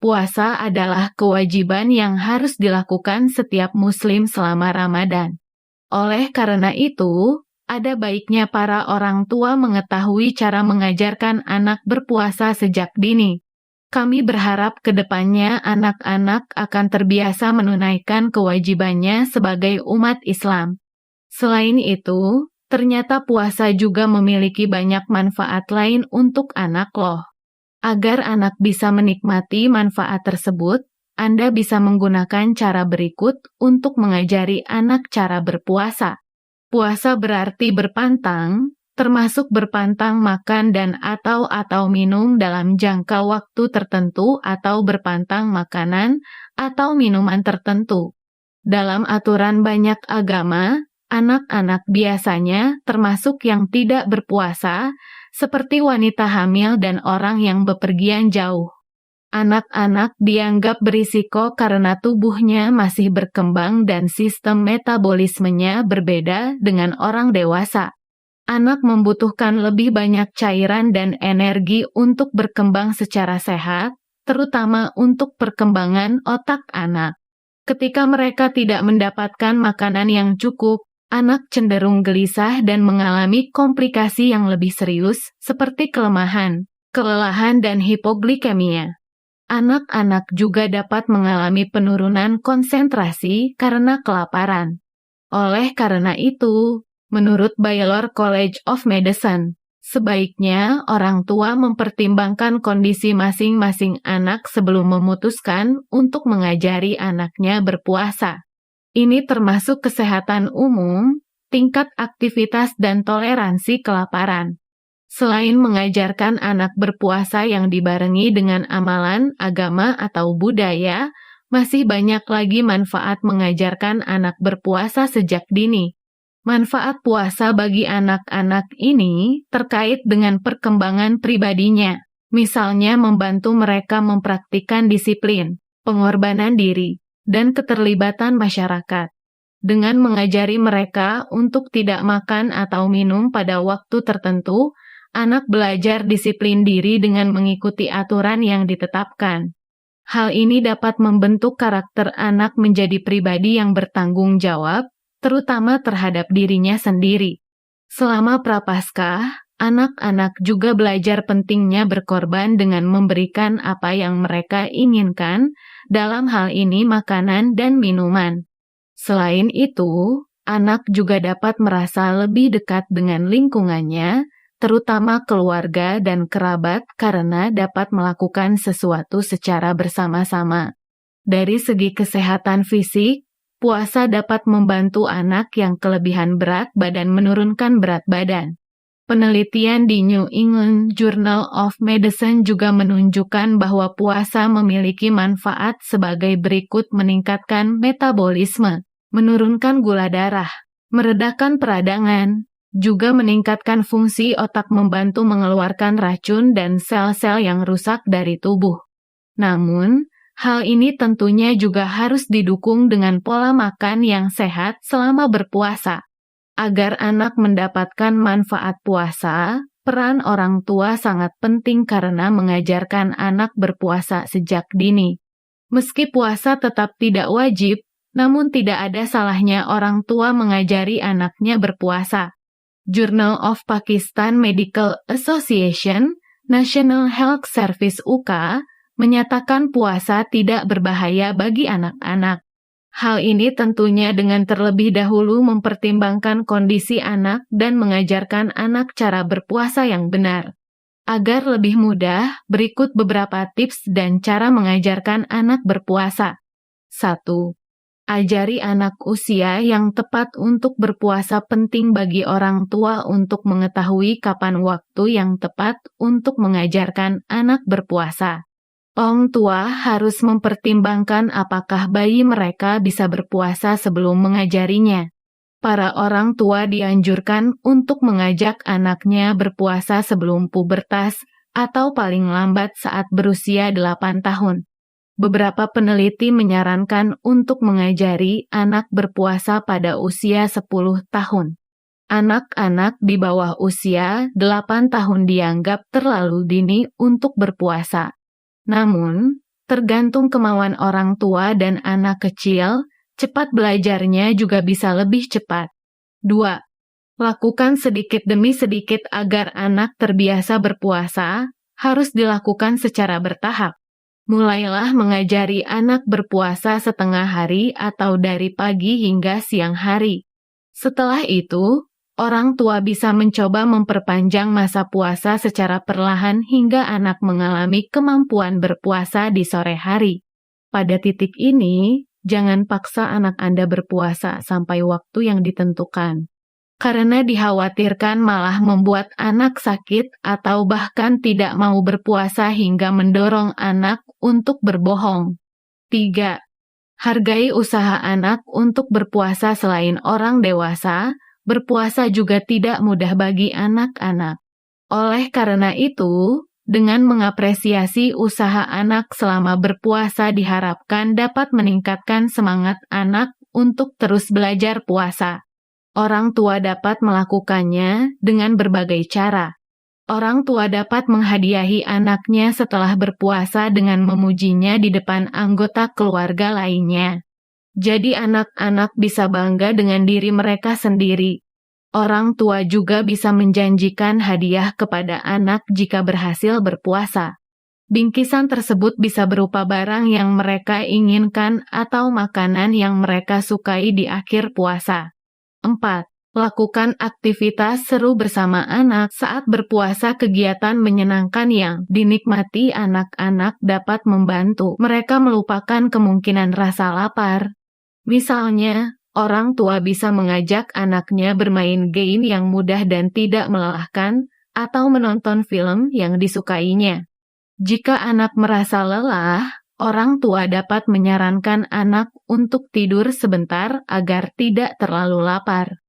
Puasa adalah kewajiban yang harus dilakukan setiap Muslim selama Ramadan. Oleh karena itu, ada baiknya para orang tua mengetahui cara mengajarkan anak berpuasa sejak dini. Kami berharap ke depannya anak-anak akan terbiasa menunaikan kewajibannya sebagai umat Islam. Selain itu, ternyata puasa juga memiliki banyak manfaat lain untuk anak loh. Agar anak bisa menikmati manfaat tersebut, Anda bisa menggunakan cara berikut untuk mengajari anak cara berpuasa. Puasa berarti berpantang, termasuk berpantang makan dan atau minum dalam jangka waktu tertentu atau berpantang makanan atau minuman tertentu. Dalam aturan banyak agama, anak-anak biasanya termasuk yang tidak berpuasa, seperti wanita hamil dan orang yang bepergian jauh. Anak-anak dianggap berisiko karena tubuhnya masih berkembang dan sistem metabolismenya berbeda dengan orang dewasa. Anak membutuhkan lebih banyak cairan dan energi untuk berkembang secara sehat, terutama untuk perkembangan otak anak. Ketika mereka tidak mendapatkan makanan yang cukup, anak cenderung gelisah dan mengalami komplikasi yang lebih serius seperti kelemahan, kelelahan dan hipoglikemia. Anak-anak juga dapat mengalami penurunan konsentrasi karena kelaparan. Oleh karena itu, menurut Baylor College of Medicine, sebaiknya orang tua mempertimbangkan kondisi masing-masing anak sebelum memutuskan untuk mengajari anaknya berpuasa. Ini termasuk kesehatan umum, tingkat aktivitas dan toleransi kelaparan. Selain mengajarkan anak berpuasa yang dibarengi dengan amalan, agama, atau budaya, masih banyak lagi manfaat mengajarkan anak berpuasa sejak dini. Manfaat puasa bagi anak-anak ini terkait dengan perkembangan pribadinya, misalnya membantu mereka mempraktikkan disiplin, pengorbanan diri, dan keterlibatan masyarakat. Dengan mengajari mereka untuk tidak makan atau minum pada waktu tertentu, anak belajar disiplin diri dengan mengikuti aturan yang ditetapkan. Hal ini dapat membentuk karakter anak menjadi pribadi yang bertanggung jawab, terutama terhadap dirinya sendiri. Selama Prapaskah, anak-anak juga belajar pentingnya berkorban dengan memberikan apa yang mereka inginkan, dalam hal ini makanan dan minuman. Selain itu, anak juga dapat merasa lebih dekat dengan lingkungannya, terutama keluarga dan kerabat karena dapat melakukan sesuatu secara bersama-sama. Dari segi kesehatan fisik, puasa dapat membantu anak yang kelebihan berat badan menurunkan berat badan. Penelitian di New England Journal of Medicine juga menunjukkan bahwa puasa memiliki manfaat sebagai berikut: meningkatkan metabolisme, menurunkan gula darah, meredakan peradangan, juga meningkatkan fungsi otak, membantu mengeluarkan racun dan sel-sel yang rusak dari tubuh. Namun, hal ini tentunya juga harus didukung dengan pola makan yang sehat selama berpuasa. Agar anak mendapatkan manfaat puasa, peran orang tua sangat penting karena mengajarkan anak berpuasa sejak dini. Meski puasa tetap tidak wajib, namun tidak ada salahnya orang tua mengajari anaknya berpuasa. Journal of Pakistan Medical Association, National Health Service UK, menyatakan puasa tidak berbahaya bagi anak-anak. Hal ini tentunya dengan terlebih dahulu mempertimbangkan kondisi anak dan mengajarkan anak cara berpuasa yang benar. Agar lebih mudah, berikut beberapa tips dan cara mengajarkan anak berpuasa. 1. Ajari anak usia yang tepat untuk berpuasa. Penting bagi orang tua untuk mengetahui kapan waktu yang tepat untuk mengajarkan anak berpuasa. Orang tua harus mempertimbangkan apakah bayi mereka bisa berpuasa sebelum mengajarinya. Para orang tua dianjurkan untuk mengajak anaknya berpuasa sebelum pubertas atau paling lambat saat berusia 8 tahun. Beberapa peneliti menyarankan untuk mengajari anak berpuasa pada usia 10 tahun. Anak-anak di bawah usia 8 tahun dianggap terlalu dini untuk berpuasa. Namun, Tergantung kemauan orang tua dan anak kecil, cepat belajarnya juga bisa lebih cepat. 2. Lakukan sedikit demi sedikit agar anak terbiasa berpuasa, harus dilakukan secara bertahap. Mulailah mengajari anak berpuasa setengah hari atau dari pagi hingga siang hari. Setelah itu, orang tua bisa mencoba memperpanjang masa puasa secara perlahan hingga anak mengalami kemampuan berpuasa di sore hari. Pada titik ini, jangan paksa anak Anda berpuasa sampai waktu yang ditentukan, karena dikhawatirkan malah membuat anak sakit atau bahkan tidak mau berpuasa hingga mendorong anak untuk berbohong. 3. Hargai usaha anak untuk berpuasa. Selain orang dewasa, berpuasa juga tidak mudah bagi anak-anak. Oleh karena itu, dengan mengapresiasi usaha anak selama berpuasa diharapkan dapat meningkatkan semangat anak untuk terus belajar puasa. Orang tua dapat melakukannya dengan berbagai cara. Orang tua dapat menghadiahi anaknya setelah berpuasa dengan memujinya di depan anggota keluarga lainnya. Jadi anak-anak bisa bangga dengan diri mereka sendiri. Orang tua juga bisa menjanjikan hadiah kepada anak jika berhasil berpuasa. Bingkisan tersebut bisa berupa barang yang mereka inginkan atau makanan yang mereka sukai di akhir puasa. 4. Lakukan aktivitas seru bersama anak saat berpuasa. Kegiatan menyenangkan yang dinikmati anak-anak dapat membantu mereka melupakan kemungkinan rasa lapar. Misalnya, orang tua bisa mengajak anaknya bermain game yang mudah dan tidak melelahkan, atau menonton film yang disukainya. Jika anak merasa lelah, orang tua dapat menyarankan anak untuk tidur sebentar agar tidak terlalu lapar.